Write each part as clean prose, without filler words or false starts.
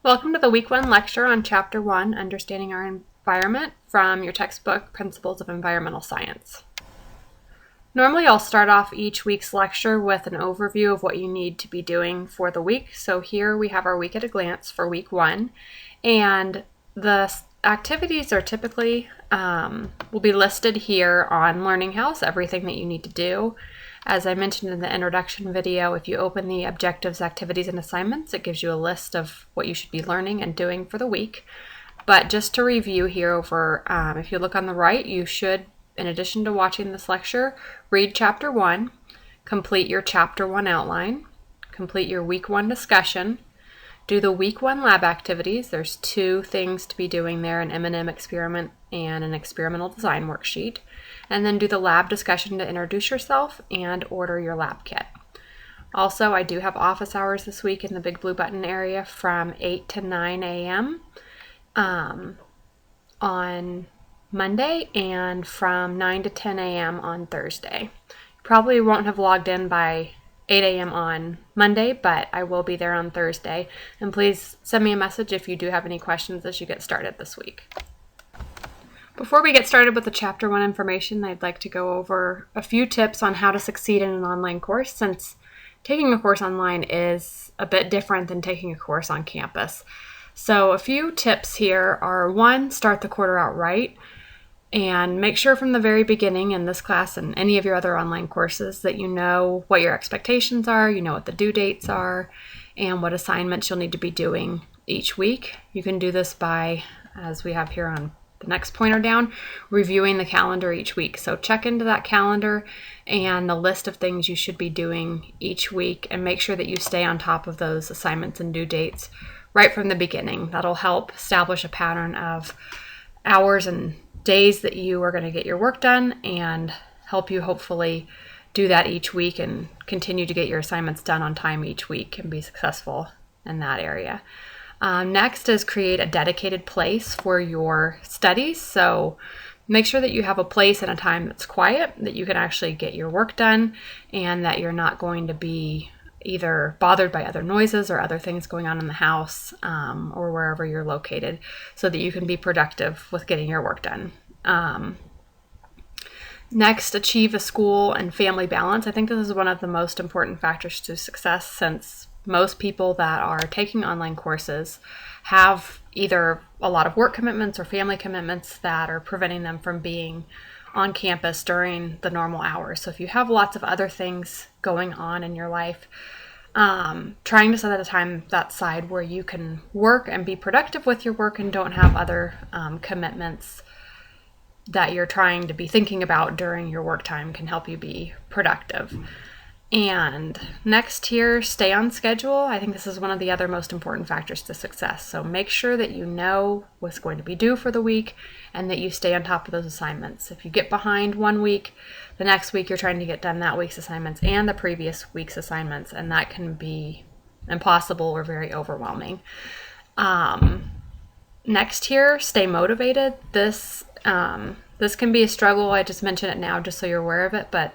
Welcome to the Week 1 lecture on Chapter 1, Understanding Our Environment, from your textbook, Principles of Environmental Science. Normally, I'll start off each week's lecture with an overview of what you need to be doing for the week. So here we have our week at a glance for Week 1, and the activities are typically will be listed here on Learning House, everything that you need to do. As I mentioned in the introduction video, if you open the objectives, activities, and assignments, it gives you a list of what you should be learning and doing for the week. But just to review here over, if you look on the right, you should, in addition to watching this lecture, read Chapter 1, complete your Chapter 1 outline, complete your Week 1 discussion, do the Week 1 lab activities. There's 2 things to be doing there, an M&M experiment and an experimental design worksheet. And then do the lab discussion to introduce yourself and order your lab kit. Also, I do have office hours this week in the Big Blue Button area from 8 to 9 a.m. On Monday and from 9 to 10 a.m. on Thursday. Probably won't have logged in by 8 a.m. on Monday, but I will be there on Thursday. And please send me a message if you do have any questions as you get started this week. Before we get started with the Chapter 1 information, I'd like to go over a few tips on how to succeed in an online course, since taking a course online is a bit different than taking a course on campus. So a few tips here are: 1, start the quarter out right, and make sure from the very beginning in this class and any of your other online courses that you know what your expectations are, you know what the due dates are, and what assignments you'll need to be doing each week. You can do this by, as we have here on the next pointer down, reviewing the calendar each week. So check into that calendar and the list of things you should be doing each week, and make sure that you stay on top of those assignments and due dates right from the beginning. That'll help establish a pattern of hours and days that you are going to get your work done, and help you hopefully do that each week and continue to get your assignments done on time each week and be successful in that area. Next is create a dedicated place for your studies. So make sure that you have a place and a time that's quiet, that you can actually get your work done, and that you're not going to be either bothered by other noises or other things going on in the house or wherever you're located, so that you can be productive with getting your work done. Next, achieve a school and family balance. I think this is one of the most important factors to success, since most people that are taking online courses have either a lot of work commitments or family commitments that are preventing them from being on campus during the normal hours. So if you have lots of other things going on in your life, trying to set a time that side where you can work and be productive with your work and don't have other commitments that you're trying to be thinking about during your work time can help you be productive. And next here, stay on schedule. I think this is one of the other most important factors to success. So make sure that you know what's going to be due for the week and that you stay on top of those assignments. If you get behind one week, the next week you're trying to get done that week's assignments and the previous week's assignments, and that can be impossible or very overwhelming. Next here, stay motivated. This can be a struggle. I just mention it now just so you're aware of it, but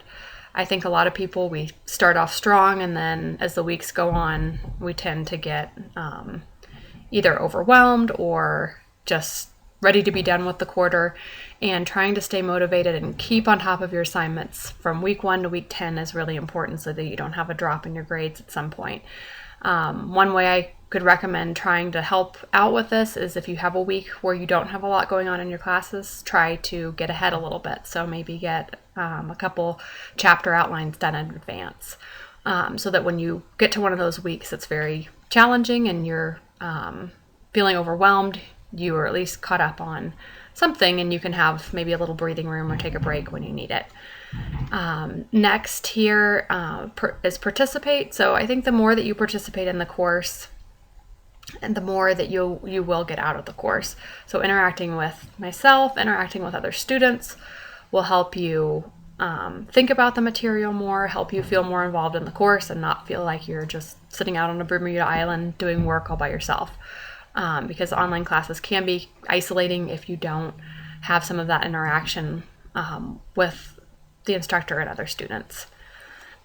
I think a lot of people, we start off strong, and then as the weeks go on, we tend to get either overwhelmed or just ready to be done with the quarter. And trying to stay motivated and keep on top of your assignments from week 1 to week 10 is really important, so that you don't have a drop in your grades at some point. One way I could recommend trying to help out with this is, if you have a week where you don't have a lot going on in your classes, try to get ahead a little bit. So maybe get a couple chapter outlines done in advance, so that when you get to one of those weeks that's very challenging and you're feeling overwhelmed, you are at least caught up on something, and you can have maybe a little breathing room or take a break when you need it. Next here is participate. So I think the more that you participate in the course, and the more that you will get out of the course. So interacting with myself, interacting with other students will help you think about the material more, help you feel more involved in the course, and not feel like you're just sitting out on a Bermuda Island doing work all by yourself. Because online classes can be isolating if you don't have some of that interaction with the instructor and other students.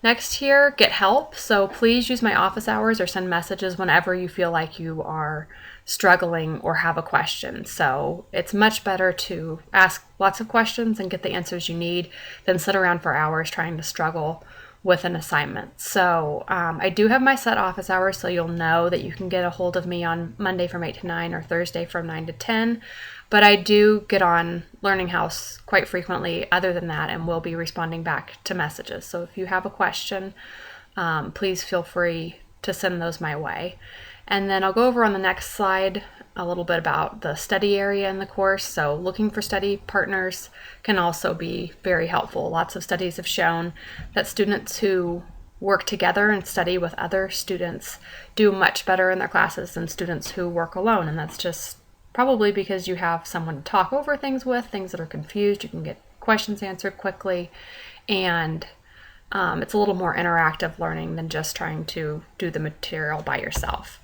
Next here, get help. So please use my office hours or send messages whenever you feel like you are struggling or have a question. So it's much better to ask lots of questions and get the answers you need than sit around for hours trying to struggle with an assignment. So I do have my set office hours, so you'll know that you can get a hold of me on Monday from 8 to 9 or Thursday from 9 to 10. But I do get on Learning House quite frequently other than that, and will be responding back to messages. So if you have a question, please feel free to send those my way. And then I'll go over on the next slide a little bit about the study area in the course. So looking for study partners can also be very helpful. Lots of studies have shown that students who work together and study with other students do much better in their classes than students who work alone. And that's just probably because you have someone to talk over things with, things that are confused. You can get questions answered quickly, and it's a little more interactive learning than just trying to do the material by yourself.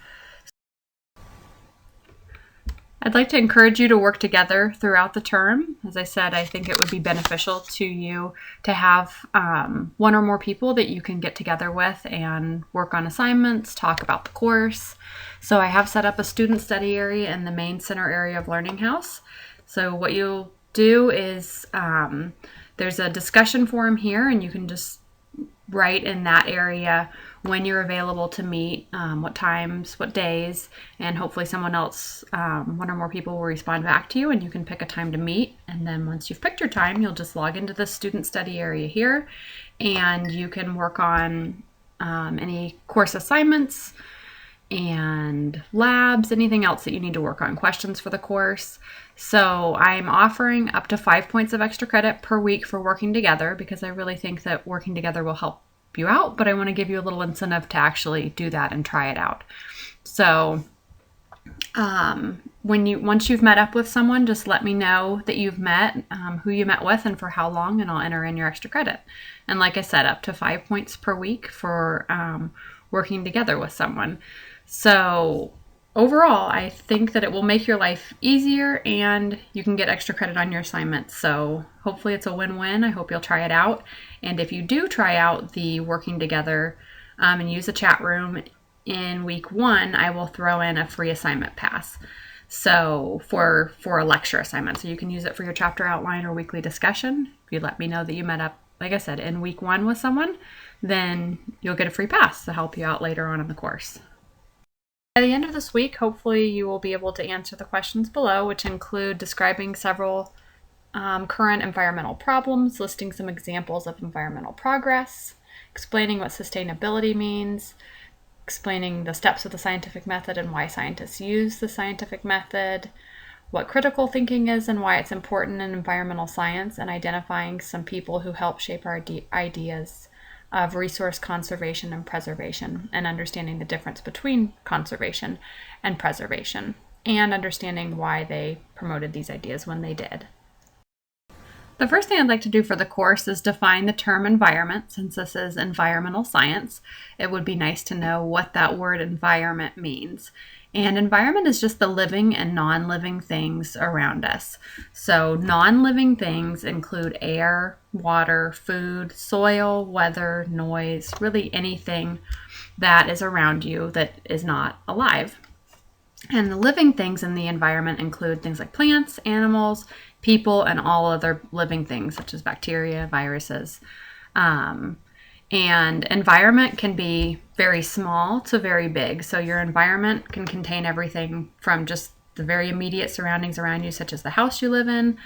I'd like to encourage you to work together throughout the term. As I said, I think it would be beneficial to you to have one or more people that you can get together with and work on assignments, talk about the course. So I have set up a student study area in the main center area of Learning House. So what you'll do is there's a discussion forum here, and you can just write in that area when you're available to meet, what times, what days, and hopefully someone else, one or more people will respond back to you, and you can pick a time to meet. And then once you've picked your time, you'll just log into the student study area here, and you can work on any course assignments and labs, anything else that you need to work on, questions for the course. So I'm offering up to 5 points of extra credit per week for working together, because I really think that working together will help you out, but I want to give you a little incentive to actually do that and try it out. So once you've met up with someone, just let me know that you've met, who you met with, and for how long, and I'll enter in your extra credit. And like I said, up to 5 points per week for working together with someone. So overall, I think that it will make your life easier, and you can get extra credit on your assignments. So hopefully it's a win-win. I hope you'll try it out. And if you do try out the working together and use a chat room in week 1, I will throw in a free assignment pass. So for a lecture assignment, so you can use it for your chapter outline or weekly discussion. If you let me know that you met up, like I said, in week 1 with someone, then you'll get a free pass to help you out later on in the course. By the end of this week, hopefully you will be able to answer the questions below, which include describing several current environmental problems, listing some examples of environmental progress, explaining what sustainability means, explaining the steps of the scientific method and why scientists use the scientific method, what critical thinking is and why it's important in environmental science, and identifying some people who help shape our ideas of resource conservation and preservation, and understanding the difference between conservation and preservation, and understanding why they promoted these ideas when they did. The first thing I'd like to do for the course is define the term environment. Since this is environmental science, it would be nice to know what that word environment means. And environment is just the living and non-living things around us. So non-living things include air, water, food, soil, weather, noise, really anything that is around you that is not alive. And the living things in the environment include things like plants, animals, people, and all other living things such as bacteria, viruses. And environment can be very small to very big. So your environment can contain everything from just the very immediate surroundings around you, such as the house you live in,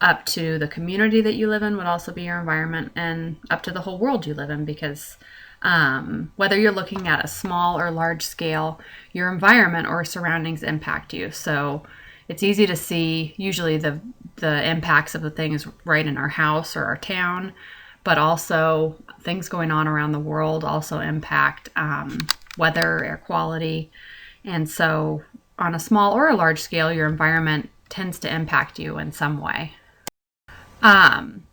up to the community that you live in would also be your environment, and up to the whole world you live in, because whether you're looking at a small or large scale, your environment or surroundings impact you. So it's easy to see usually the impacts of the things right in our house or our town, but also things going on around the world also impact weather, air quality. And so on a small or a large scale, your environment tends to impact you in some way.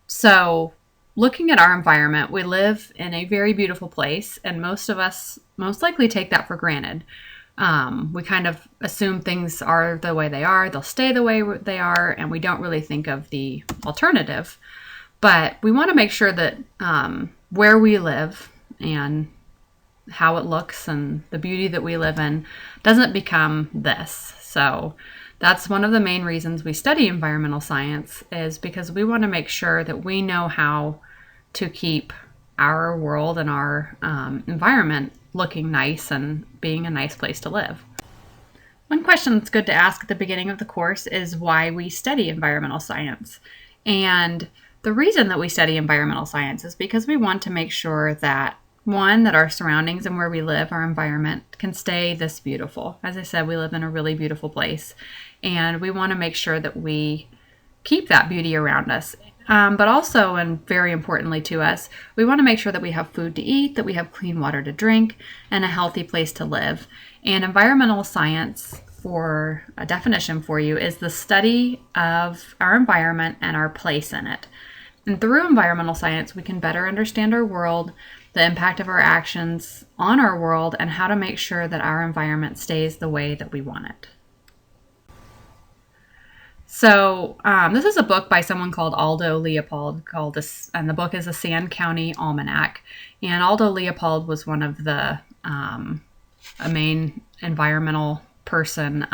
So looking at our environment, we live in a very beautiful place, and most of us most likely take that for granted. We kind of assume things are the way they are, they'll stay the way they are, and we don't really think of the alternative. But we want to make sure that where we live and how it looks and the beauty that we live in doesn't become this. So that's one of the main reasons we study environmental science, is because we want to make sure that we know how to keep our world and our environment looking nice and being a nice place to live. One question that's good to ask at the beginning of the course is why we study environmental science. And the reason that we study environmental science is because we want to make sure that, one, that our surroundings and where we live, our environment, can stay this beautiful. As I said, we live in a really beautiful place, and we want to make sure that we keep that beauty around us. But also, and very importantly to us, we want to make sure that we have food to eat, that we have clean water to drink, and a healthy place to live. And environmental science, for a definition for you, is the study of our environment and our place in it. And through environmental science, we can better understand our world, the impact of our actions on our world, and how to make sure that our environment stays the way that we want it. So this is a book by someone called Aldo Leopold, and the book is a Sand County Almanac. And Aldo Leopold was one of the a main environmental person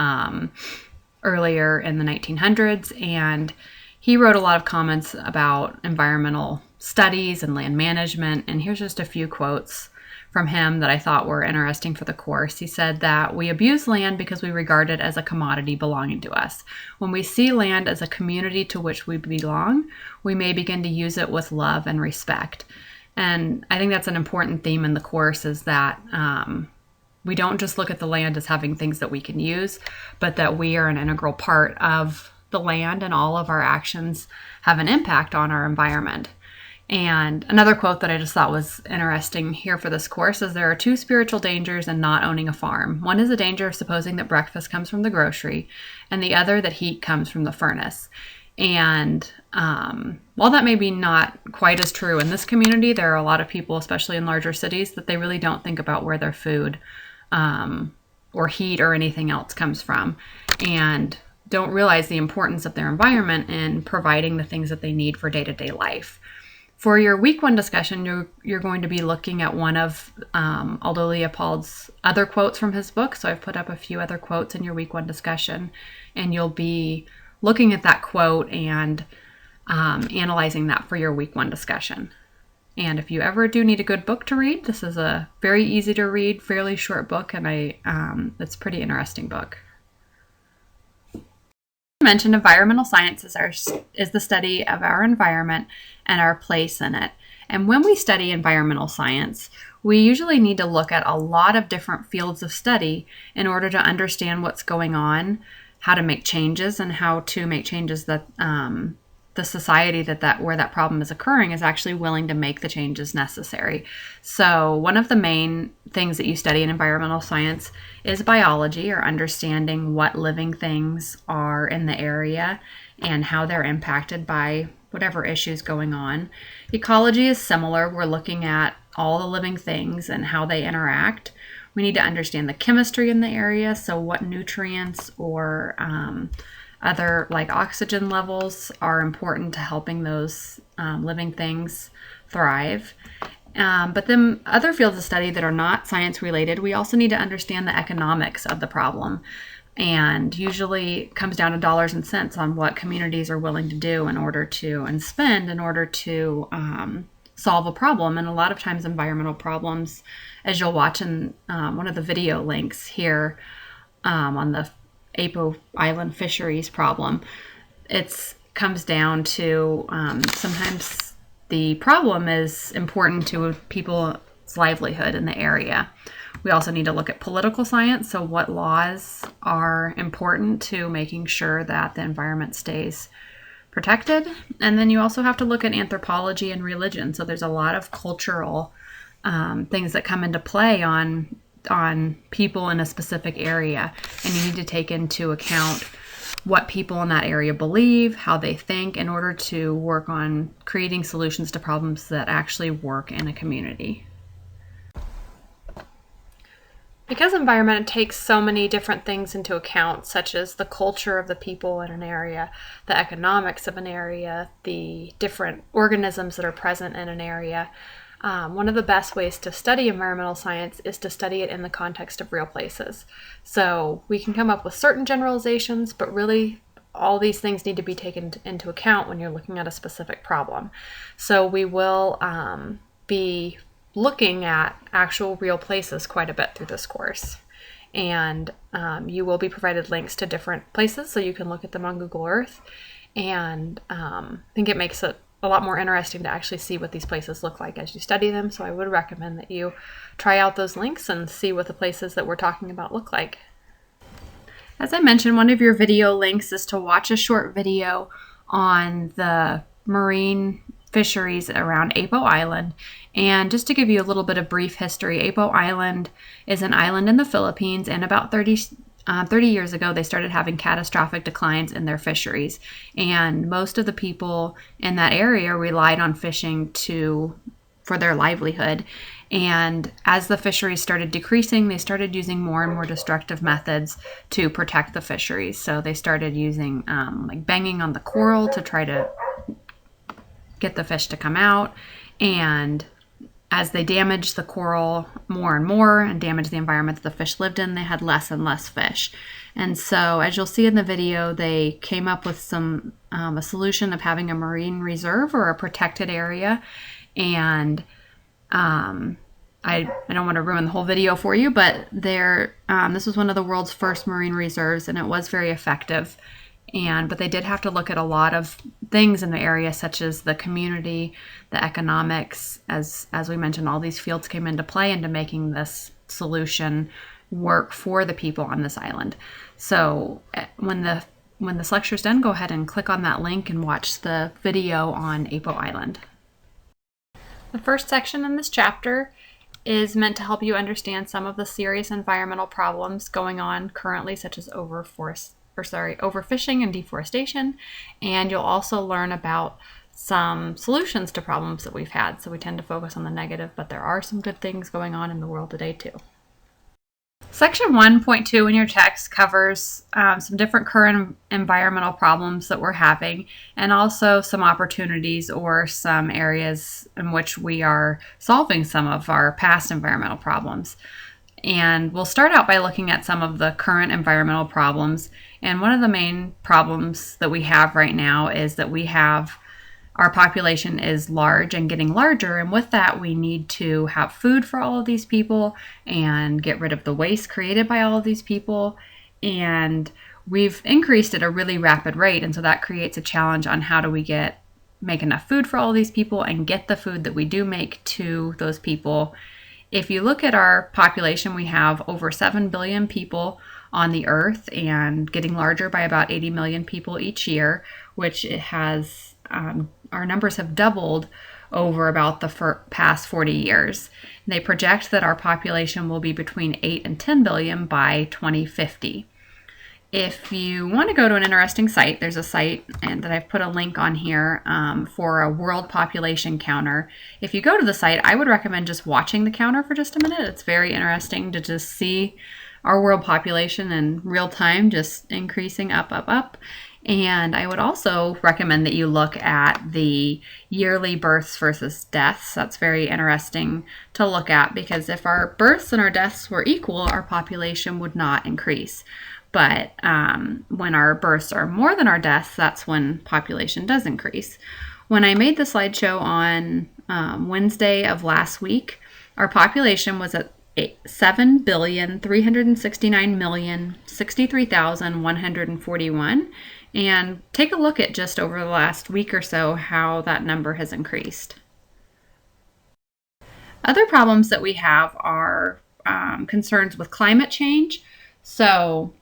earlier in the 1900s, and he wrote a lot of comments about environmental studies and land management. And here's just a few quotes from him that I thought were interesting for the course. He said that we abuse land because we regard it as a commodity belonging to us. When we see land as a community to which we belong, we may begin to use it with love and respect. And I think that's an important theme in the course, is that we don't just look at the land as having things that we can use, but that we are an integral part of the land, and all of our actions have an impact on our environment. And another quote that I just thought was interesting here for this course is, there are two spiritual dangers in not owning a farm. One is the danger of supposing that breakfast comes from the grocery, and the other that heat comes from the furnace. And while that may be not quite as true in this community, there are a lot of people, especially in larger cities, that they really don't think about where their food or heat or anything else comes from, and don't realize the importance of their environment in providing the things that they need for day-to-day life. For your week one discussion, you're going to be looking at one of Aldo Leopold's other quotes from his book. So I've put up a few other quotes in your week one discussion, and you'll be looking at that quote and analyzing that for your week one discussion. And if you ever do need a good book to read, this is a very easy to read, fairly short book, and it's a pretty interesting book. Mentioned, environmental science is the study of our environment and our place in it. And when we study environmental science, we usually need to look at a lot of different fields of study in order to understand what's going on, how to make changes, and how to make changes that the society where that problem is occurring is actually willing to make the changes necessary. So one of the main things that you study in environmental science is biology, or understanding what living things are in the area and how they're impacted by whatever issues going on. Ecology is similar. We're looking at all the living things and how they interact. We need to understand the chemistry in the area, so what nutrients or other, like oxygen levels, are important to helping those living things thrive. But then other fields of study that are not science related, we also need to understand the economics of the problem. And usually it comes down to dollars and cents on what communities are willing to do and spend in order to solve a problem. And a lot of times environmental problems, as you'll watch in one of the video links here on the Apo Island fisheries problem, it comes down to sometimes the problem is important to people's livelihood in the area. We also need to look at political science, so what laws are important to making sure that the environment stays protected. And then you also have to look at anthropology and religion. So there's a lot of cultural things that come into play on people in a specific area, and you need to take into account what people in that area believe, how they think, in order to work on creating solutions to problems that actually work in a community. Because environment takes so many different things into account, such as the culture of the people in an area, the economics of an area, the different organisms that are present in an area, one of the best ways to study environmental science is to study it in the context of real places. So we can come up with certain generalizations, but really all these things need to be taken into account when you're looking at a specific problem. So we will be looking at actual real places quite a bit through this course. And you will be provided links to different places so you can look at them on Google Earth. And I think it makes it a lot more interesting to actually see what these places look like as you study them. So I would recommend that you try out those links and see what the places that we're talking about look like. As I mentioned, one of your video links is to watch a short video on the marine fisheries around Apo Island. And just to give you a little bit of brief history, Apo Island is an island in the Philippines, and about 30 years ago, they started having catastrophic declines in their fisheries. And most of the people in that area relied on fishing for their livelihood. And as the fisheries started decreasing, they started using more and more destructive methods to protect the fisheries. So they started using like banging on the coral to try to get the fish to come out. And as they damaged the coral more and more and damaged the environment that the fish lived in, they had less and less fish. And so, as you'll see in the video, they came up with a solution of having a marine reserve or a protected area. And I don't want to ruin the whole video for you, but this was one of the world's first marine reserves, and it was very effective. But they did have to look at a lot of things in the area, such as the community, the economics. As we mentioned, all these fields came into play into making this solution work for the people on this island. So when this lecture is done, go ahead and click on that link and watch the video on Apo Island. The first section in this chapter is meant to help you understand some of the serious environmental problems going on currently, such as overfishing and deforestation, and you'll also learn about some solutions to problems that we've had. So we tend to focus on the negative, but there are some good things going on in the world today too. Section 1.2 in your text covers some different current environmental problems that we're having, and also some opportunities or some areas in which we are solving some of our past environmental problems. And we'll start out by looking at some of the current environmental problems. And one of the main problems that we have right now is that our population is large and getting larger. And with that, we need to have food for all of these people and get rid of the waste created by all of these people. And we've increased at a really rapid rate. And so that creates a challenge on how do we make enough food for all of these people and get the food that we do make to those people. If you look at our population, we have over 7 billion people on the earth and getting larger by about 80 million people each year, which it has, our numbers have doubled over about the past 40 years. They project that our population will be between 8 and 10 billion by 2050. If you want to go to an interesting site, there's a site that I've put a link on here for a world population counter. If you go to the site, I would recommend just watching the counter for just a minute. It's very interesting to just see our world population in real time, just increasing up. And I would also recommend that you look at the yearly births versus deaths. That's very interesting to look at, because if our births and our deaths were equal, our population would not increase. But when our births are more than our deaths, that's when population does increase. When I made the slideshow on Wednesday of last week, our population was at 7,369,063,141. And take a look at just over the last week or so how that number has increased. Other problems that we have are concerns with climate change. So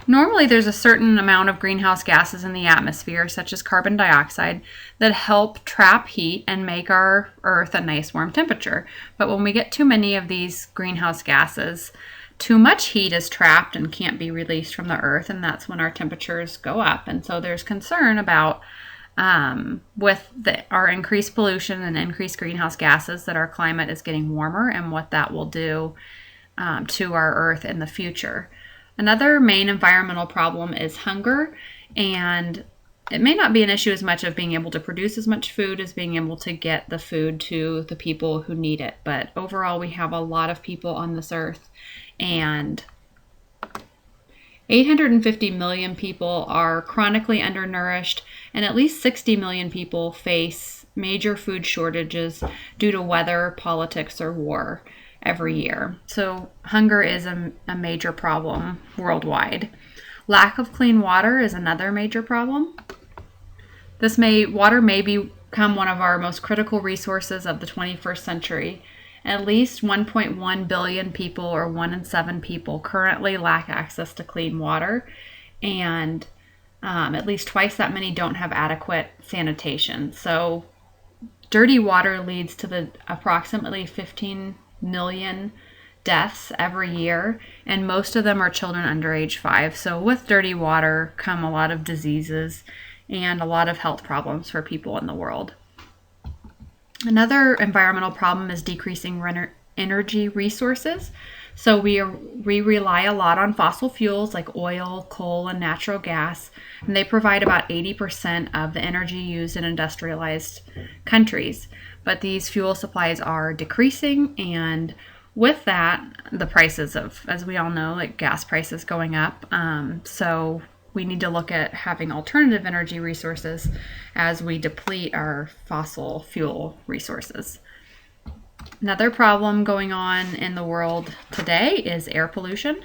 normally there's a certain amount of greenhouse gases in the atmosphere, such as carbon dioxide, that help trap heat and make our Earth a nice warm temperature. But when we get too many of these greenhouse gases, too much heat is trapped and can't be released from the Earth, and that's when our temperatures go up. And so there's concern about with our increased pollution and increased greenhouse gases that our climate is getting warmer and what that will do to our Earth in the future. Another main environmental problem is hunger, and it may not be an issue as much of being able to produce as much food as being able to get the food to the people who need it. But overall, we have a lot of people on this earth, and 850 million people are chronically undernourished, and at least 60 million people face major food shortages due to weather, politics, or war every year. So hunger is a major problem worldwide. Lack of clean water is another major problem. Water may become one of our most critical resources of the 21st century. At least 1.1 billion people, or 1 in 7 people, currently lack access to clean water, and at least twice that many don't have adequate sanitation. So dirty water leads to the approximately 15 million deaths every year, and most of them are children under age 5. So with dirty water come a lot of diseases and a lot of health problems for people in the world. Another environmental problem is decreasing energy resources. So we rely a lot on fossil fuels like oil, coal, and natural gas, and they provide about 80% of the energy used in industrialized countries. But these fuel supplies are decreasing, and with that, the prices of, as we all know, like gas prices going up. So we need to look at having alternative energy resources as we deplete our fossil fuel resources. Another problem going on in the world today is air pollution.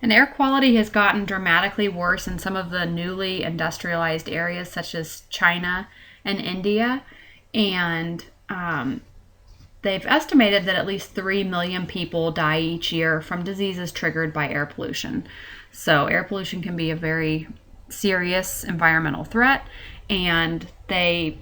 And air quality has gotten dramatically worse in some of the newly industrialized areas such as China and India. And they've estimated that at least 3 million people die each year from diseases triggered by air pollution. So air pollution can be a very serious environmental threat, and they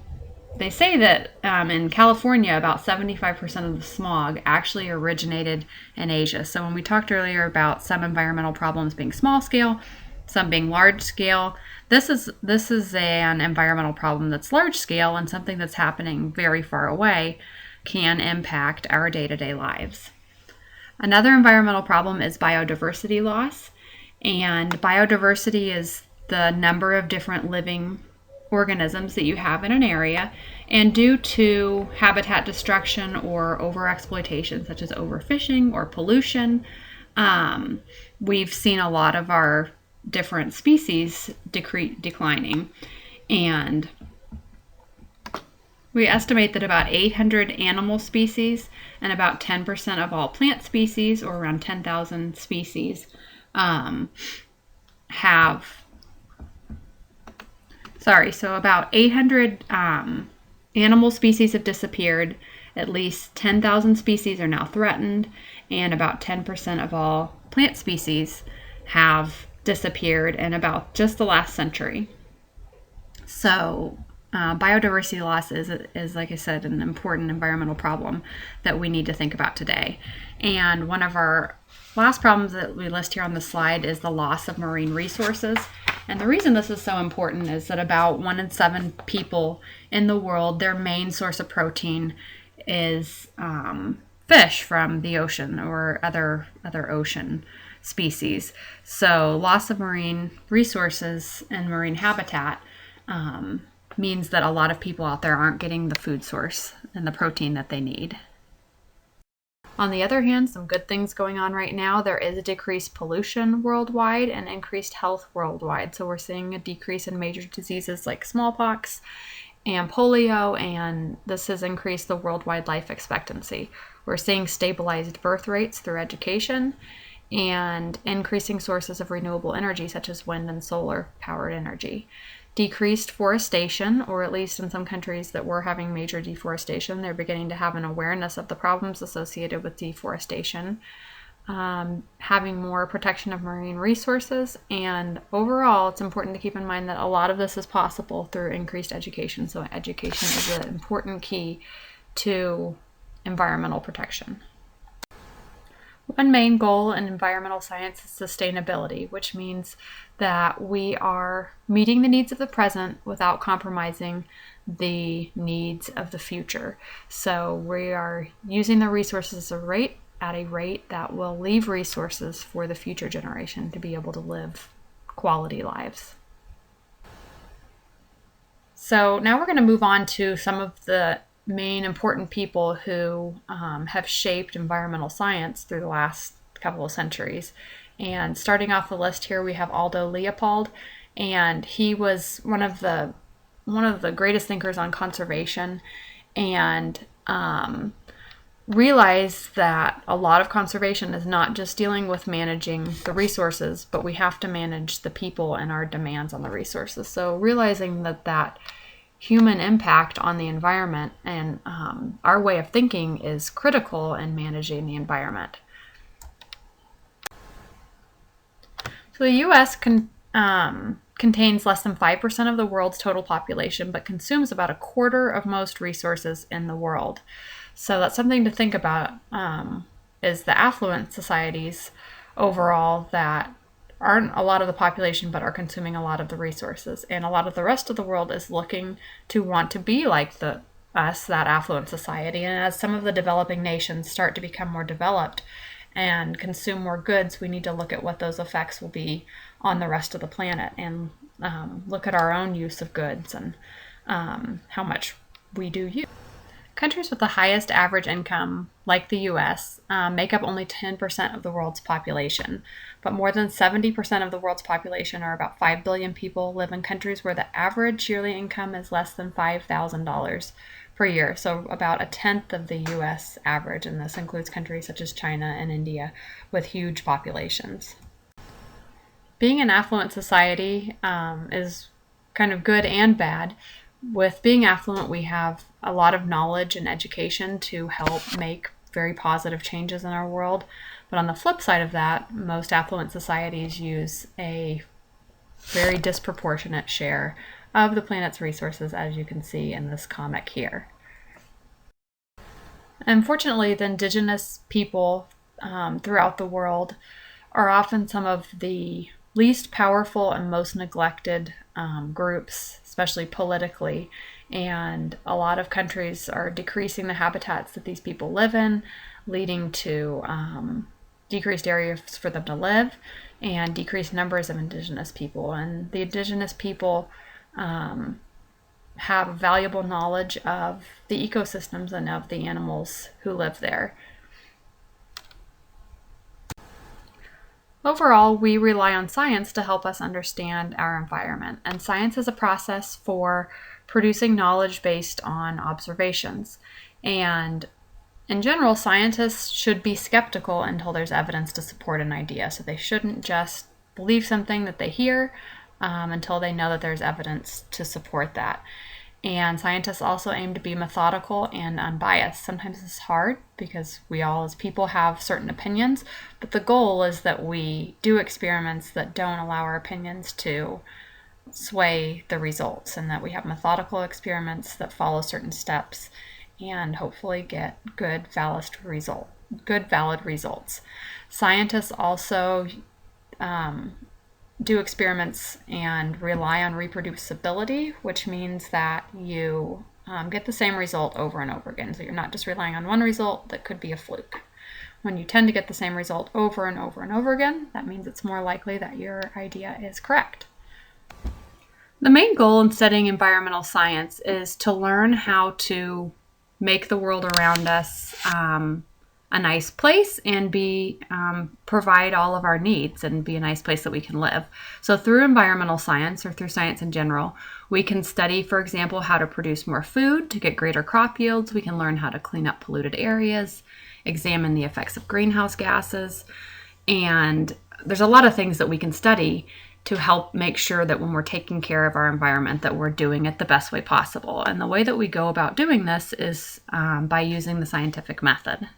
say that in California, about 75% of the smog actually originated in Asia. So when we talked earlier about some environmental problems being small scale, some being large scale, this is an environmental problem that's large scale, and something that's happening very far away can impact our day-to-day lives. Another environmental problem is biodiversity loss. And biodiversity is the number of different living organisms that you have in an area. And due to habitat destruction or overexploitation, such as overfishing or pollution, we've seen a lot of our different species declining. And we estimate that about 800 animal species and about 10% of all plant species, or around 10,000 species, about 800 animal species have disappeared, at least 10,000 species are now threatened, and about 10% of all plant species have disappeared in about just the last century. So biodiversity loss is, like I said, an important environmental problem that we need to think about today. And one of our last problems that we list here on the slide is the loss of marine resources. And the reason this is so important is that about 1 in 7 people in the world, their main source of protein is fish from the ocean or other ocean species. So loss of marine resources and marine habitat means that a lot of people out there aren't getting the food source and the protein that they need. On the other hand, some good things going on right now. There is a decreased pollution worldwide and increased health worldwide. So we're seeing a decrease in major diseases like smallpox and polio, and this has increased the worldwide life expectancy. We're seeing stabilized birth rates through education and increasing sources of renewable energy such as wind and solar powered energy. Decreased forestation, or at least in some countries that were having major deforestation, they're beginning to have an awareness of the problems associated with deforestation, having more protection of marine resources, and overall it's important to keep in mind that a lot of this is possible through increased education. So education is an important key to environmental protection. One main goal in environmental science is sustainability, which means that we are meeting the needs of the present without compromising the needs of the future. So we are using the resources at a rate that will leave resources for the future generation to be able to live quality lives. So now we're going to move on to some of the main important people who have shaped environmental science through the last couple of centuries. And starting off the list here, we have Aldo Leopold, and he was one of the greatest thinkers on conservation, and realized that a lot of conservation is not just dealing with managing the resources, but we have to manage the people and our demands on the resources. So realizing that human impact on the environment and our way of thinking is critical in managing the environment. So the U.S. contains less than 5% of the world's total population, but consumes about a quarter of most resources in the world. So that's something to think about, is the affluent societies overall that aren't a lot of the population but are consuming a lot of the resources. And a lot of the rest of the world is looking to want to be like us, that affluent society. And as some of the developing nations start to become more developed and consume more goods, we need to look at what those effects will be on the rest of the planet and look at our own use of goods and how much we do use. Countries with the highest average income, like the US, make up only 10% of the world's population, but more than 70% of the world's population, or about 5 billion people, live in countries where the average yearly income is less than $5,000 per year, so about a tenth of the US average, and this includes countries such as China and India with huge populations. Being an affluent society is kind of good and bad. With being affluent, we have a lot of knowledge and education to help make very positive changes in our world. But on the flip side of that, most affluent societies use a very disproportionate share of the planet's resources, as you can see in this comic here. Unfortunately, the indigenous people throughout the world are often some of the least powerful and most neglected groups, especially politically. And a lot of countries are decreasing the habitats that these people live in, leading to decreased areas for them to live and decreased numbers of indigenous people. And the indigenous people have valuable knowledge of the ecosystems and of the animals who live there. Overall, we rely on science to help us understand our environment, and science is a process for producing knowledge based on observations. And in general, scientists should be skeptical until there's evidence to support an idea. So they shouldn't just believe something that they hear until they know that there's evidence to support that. And scientists also aim to be methodical and unbiased. Sometimes it's hard because we all as people have certain opinions, but the goal is that we do experiments that don't allow our opinions to sway the results, and that we have methodical experiments that follow certain steps and hopefully get good, valid results. Scientists also do experiments and rely on reproducibility, which means that you get the same result over and over again. So you're not just relying on one result that could be a fluke. When you tend to get the same result over and over and over again, that means it's more likely that your idea is correct. The main goal in studying environmental science is to learn how to make the world around us a nice place and provide all of our needs and be a nice place that we can live. So through environmental science, or through science in general, we can study, for example, how to produce more food to get greater crop yields. We can learn how to clean up polluted areas, examine the effects of greenhouse gases, and there's a lot of things that we can study to help make sure that when we're taking care of our environment that we're doing it the best way possible. And the way that we go about doing this is by using the scientific method.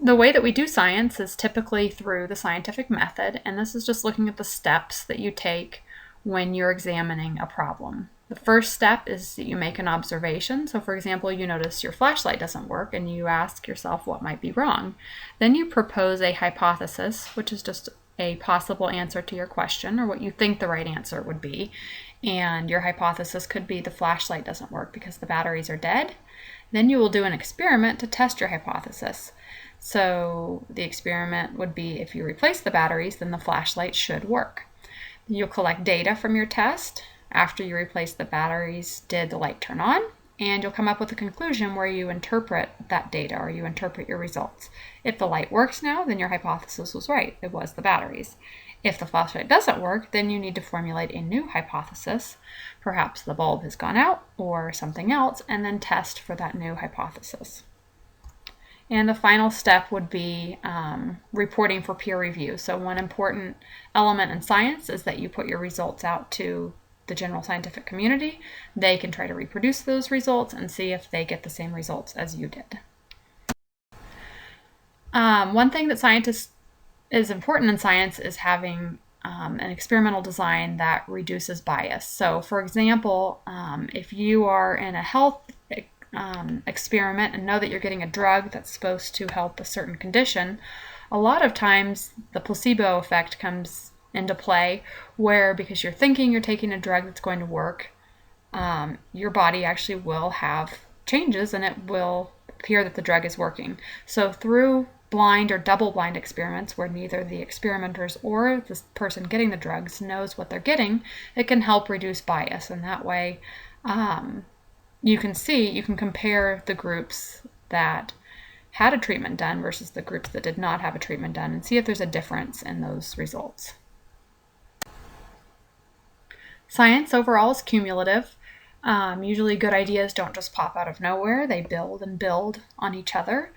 The way that we do science is typically through the scientific method, and this is just looking at the steps that you take when you're examining a problem. The first step is that you make an observation. So for example, you notice your flashlight doesn't work and you ask yourself what might be wrong. Then you propose a hypothesis, which is just a possible answer to your question, or what you think the right answer would be. And your hypothesis could be the flashlight doesn't work because the batteries are dead. Then you will do an experiment to test your hypothesis. So the experiment would be, if you replace the batteries, then the flashlight should work. You'll collect data from your test. after you replace the batteries, did the light turn on? And you'll come up with a conclusion where you interpret that data or you interpret your results. If the light works now, then your hypothesis was right. It was the batteries. If the flashlight doesn't work, then you need to formulate a new hypothesis. Perhaps the bulb has gone out or something else, and then test for that new hypothesis. And the final step would be reporting for peer review. So one important element in science is that you put your results out to the general scientific community. They can try to reproduce those results and see if they get the same results as you did. One thing that is important in science is having an experimental design that reduces bias. So for example, if you are in a health experiment and know that you're getting a drug that's supposed to help a certain condition, a lot of times the placebo effect comes into play where, because you're thinking you're taking a drug that's going to work, your body actually will have changes and it will appear that the drug is working. So through blind or double-blind experiments where neither the experimenters or the person getting the drugs knows what they're getting, it can help reduce bias. And that way you can compare the groups that had a treatment done versus the groups that did not have a treatment done and see if there's a difference in those results. Science overall is cumulative. Usually good ideas don't just pop out of nowhere. They build and build on each other.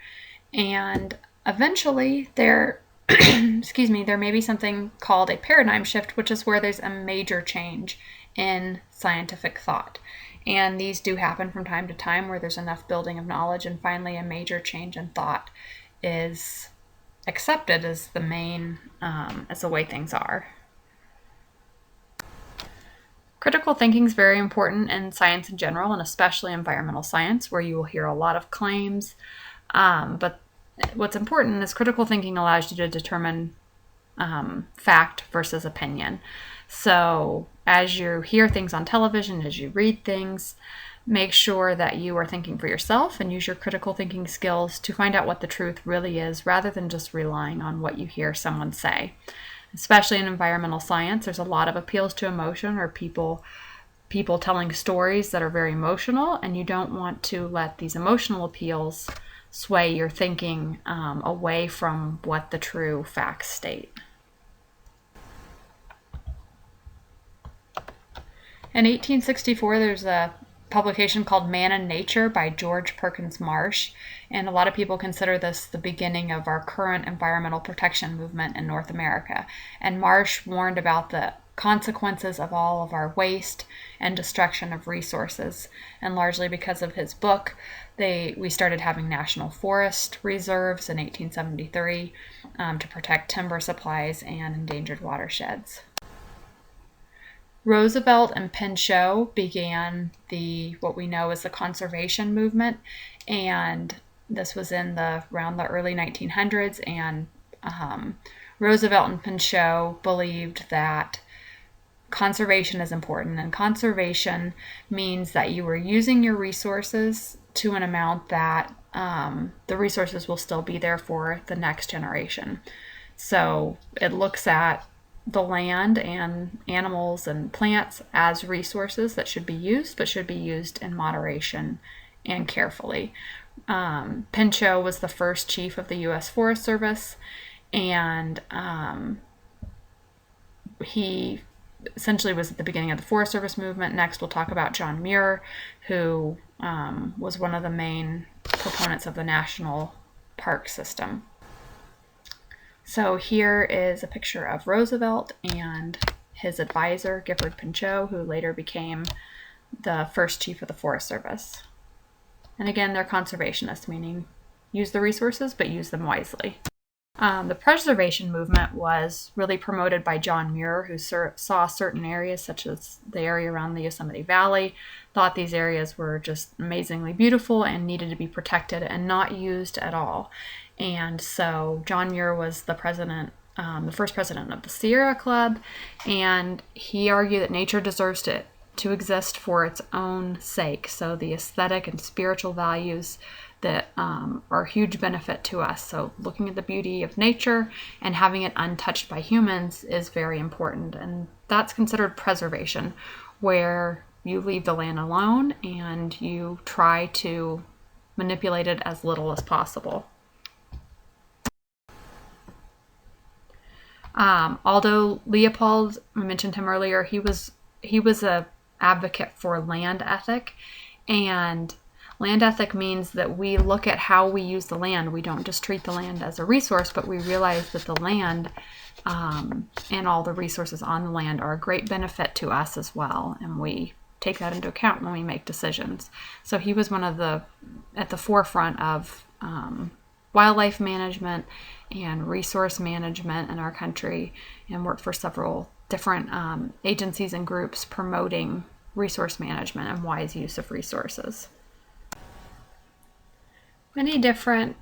And eventually there may be something called a paradigm shift, which is where there's a major change in scientific thought. And these do happen from time to time where there's enough building of knowledge and finally a major change in thought is accepted as the way things are. Critical thinking is very important in science in general, and especially environmental science, where you will hear a lot of claims. But what's important is critical thinking allows you to determine fact versus opinion. So as you hear things on television, as you read things, make sure that you are thinking for yourself and use your critical thinking skills to find out what the truth really is, rather than just relying on what you hear someone say. Especially in environmental science, there's a lot of appeals to emotion or people telling stories that are very emotional, and you don't want to let these emotional appeals sway your thinking away from what the true facts state. In 1864, there's a publication called Man and Nature by George Perkins Marsh, and a lot of people consider this the beginning of our current environmental protection movement in North America. And Marsh warned about the consequences of all of our waste and destruction of resources. And largely because of his book, we started having national forest reserves in 1873 to protect timber supplies and endangered watersheds. Roosevelt and Pinchot began what we know as the conservation movement, and this was around the early 1900s, and Roosevelt and Pinchot believed that conservation is important, and conservation means that you are using your resources to an amount that the resources will still be there for the next generation. So it looks at the land and animals and plants as resources that should be used, but should be used in moderation and carefully. Pinchot was the first chief of the U.S. Forest Service, and he essentially was at the beginning of the Forest Service movement. Next, we'll talk about John Muir, who was one of the main proponents of the national park system. So here is a picture of Roosevelt and his advisor, Gifford Pinchot, who later became the first chief of the Forest Service. And again, they're conservationists, meaning use the resources, but use them wisely. The preservation movement was really promoted by John Muir, who saw certain areas, such as the area around the Yosemite Valley, thought these areas were just amazingly beautiful and needed to be protected and not used at all. And so John Muir was the first president of the Sierra Club, and he argued that nature deserves to exist for its own sake. So the aesthetic and spiritual values that are a huge benefit to us. So looking at the beauty of nature and having it untouched by humans is very important, and that's considered preservation. where you leave the land alone and you try to manipulate it as little as possible. Although Leopold, I mentioned him earlier, he was a advocate for land ethic, and land ethic means that we look at how we use the land. We don't just treat the land as a resource, but we realize that the land and all the resources on the land are a great benefit to us as well, and we take that into account when we make decisions. So he was at the forefront of wildlife management and resource management in our country, and worked for several different agencies and groups promoting resource management and wise use of resources. Many different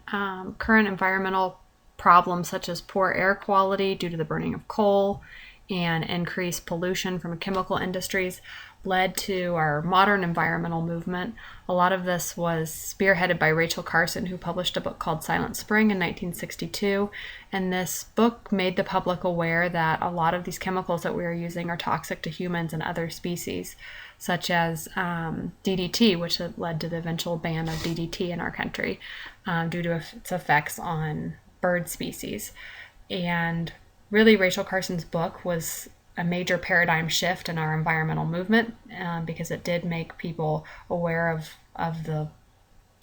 current environmental problems, such as poor air quality due to the burning of coal and increased pollution from chemical industries, led to our modern environmental movement. A lot of this was spearheaded by Rachel Carson, who published a book called Silent Spring in 1962. And this book made the public aware that a lot of these chemicals that we are using are toxic to humans and other species, such as DDT, which led to the eventual ban of DDT in our country due to its effects on bird species. And really, Rachel Carson's book was a major paradigm shift in our environmental movement because it did make people aware of the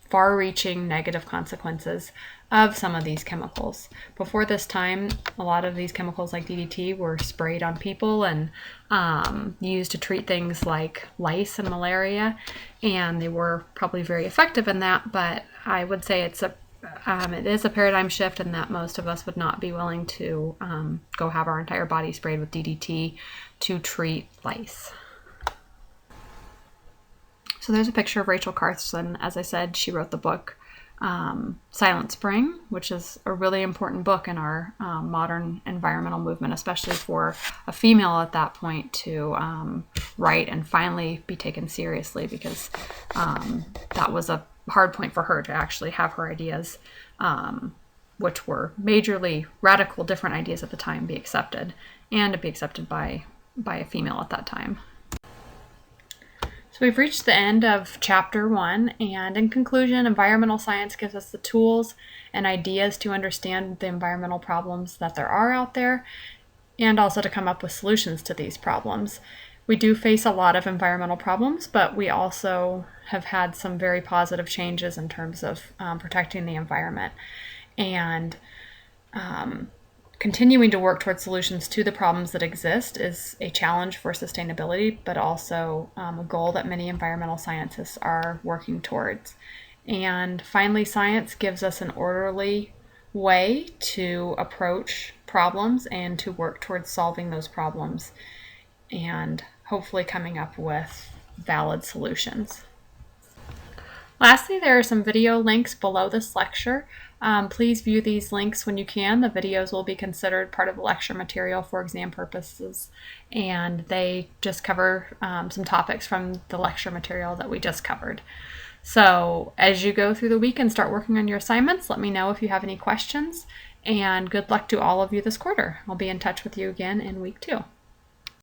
far-reaching negative consequences of some of these chemicals. Before this time, a lot of these chemicals like DDT were sprayed on people and used to treat things like lice and malaria, and they were probably very effective in that, but I would say it is a paradigm shift, and that most of us would not be willing to go have our entire body sprayed with DDT to treat lice. So there's a picture of Rachel Carson. As I said, she wrote the book Silent Spring, which is a really important book in our modern environmental movement, especially for a female at that point to write and finally be taken seriously, because that was a hard point for her to actually have her ideas, which were majorly radical, different ideas at the time, be accepted, and to be accepted by a female at that time. So we've reached the end of chapter 1, and in conclusion, environmental science gives us the tools and ideas to understand the environmental problems that there are out there, and also to come up with solutions to these problems. We do face a lot of environmental problems, but we also have had some very positive changes in terms of protecting the environment, and continuing to work towards solutions to the problems that exist is a challenge for sustainability, but also a goal that many environmental scientists are working towards. And finally, science gives us an orderly way to approach problems and to work towards solving those problems and hopefully coming up with valid solutions. Lastly, there are some video links below this lecture. Please view these links when you can. The videos will be considered part of the lecture material for exam purposes, and they just cover some topics from the lecture material that we just covered. So as you go through the week and start working on your assignments, let me know if you have any questions, and good luck to all of you this quarter. I'll be in touch with you again in week 2.